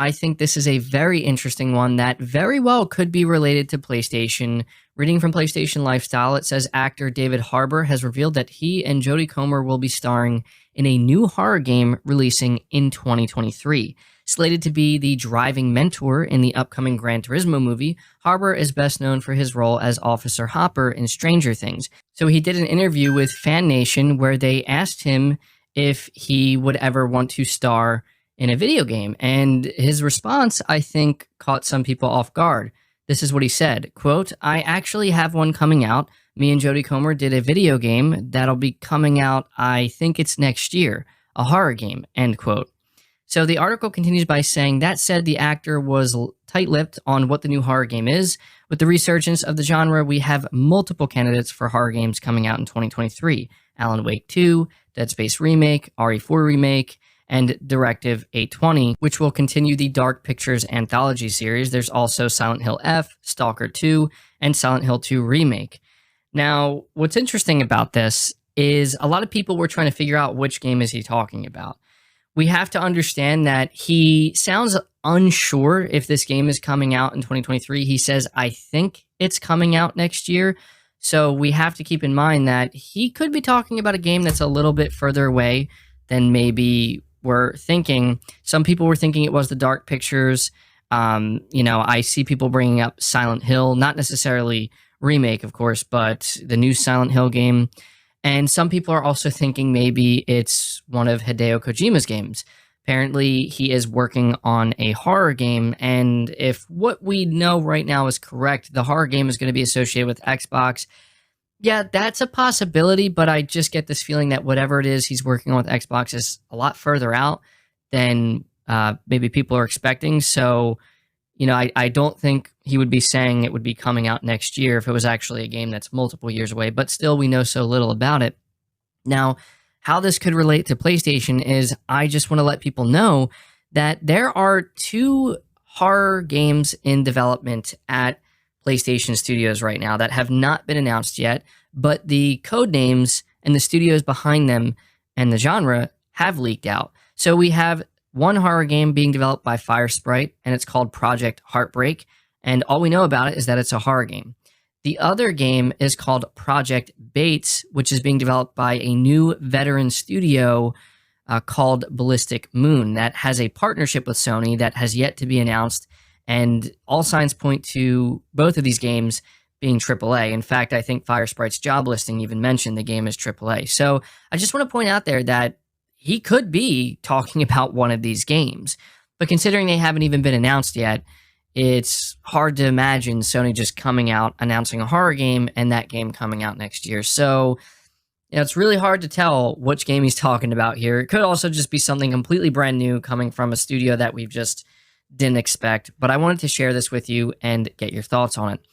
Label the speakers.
Speaker 1: I think this is a very interesting one that very well could be related to PlayStation. Reading from PlayStation Lifestyle, it says actor David Harbour has revealed that he and Jodie Comer will be starring in a new horror game releasing in 2023. Slated to be the driving mentor in the upcoming Gran Turismo movie, Harbour is best known for his role as Officer Hopper in Stranger Things. So he did an interview with Fan Nation where they asked him if he would ever want to star in a video game. And his response, I think, caught some people off guard. This is what he said, quote, "I actually have one coming out. Me and Jodie Comer did a video game that'll be coming out, I think it's next year, a horror game," end quote. So the article continues by saying, that said, the actor was tight-lipped on what the new horror game is. With the resurgence of the genre, we have multiple candidates for horror games coming out in 2023. Alan Wake 2, Dead Space Remake, RE4 Remake, and Directive 820, which will continue the Dark Pictures anthology series. There's also Silent Hill F, Stalker 2, and Silent Hill 2 Remake. Now, what's interesting about this is a lot of people were trying to figure out which game is he talking about. We have to understand that he sounds unsure if this game is coming out in 2023. He says, I think it's coming out next year. So we have to keep in mind that he could be talking about a game that's a little bit further away than maybe we're thinking. Some people were thinking it was the Dark Pictures. I see people bringing up Silent Hill, not necessarily remake, of course, but the new Silent Hill game. And some people are also thinking maybe it's one of Hideo Kojima's games. Apparently, he is working on a horror game, and if what we know right now is correct, the horror game is going to be associated with Xbox. Yeah, that's a possibility, but I just get this feeling that whatever it is he's working on with Xbox is a lot further out than maybe people are expecting. So, I don't think he would be saying it would be coming out next year if it was actually a game that's multiple years away, but still we know so little about it. Now, how this could relate to PlayStation is I just want to let people know that there are 2 horror games in development at PlayStation Studios right now that have not been announced yet, but the code names and the studios behind them and the genre have leaked out. So we have one horror game being developed by Firesprite, and it's called Project Heartbreak, and all we know about it is that it's a horror game. The other game is called Project Bates, which is being developed by a new veteran studio called Ballistic Moon that has a partnership with Sony that has yet to be announced, and all signs point to both of these games being AAA. In fact, I think Firesprite's job listing even mentioned the game is AAA. So I just want to point out there that he could be talking about one of these games. But considering they haven't even been announced yet, it's hard to imagine Sony just coming out, announcing a horror game, and that game coming out next year. So, it's really hard to tell which game he's talking about here. It could also just be something completely brand new coming from a studio that we've just didn't expect. But I wanted to share this with you and get your thoughts on it.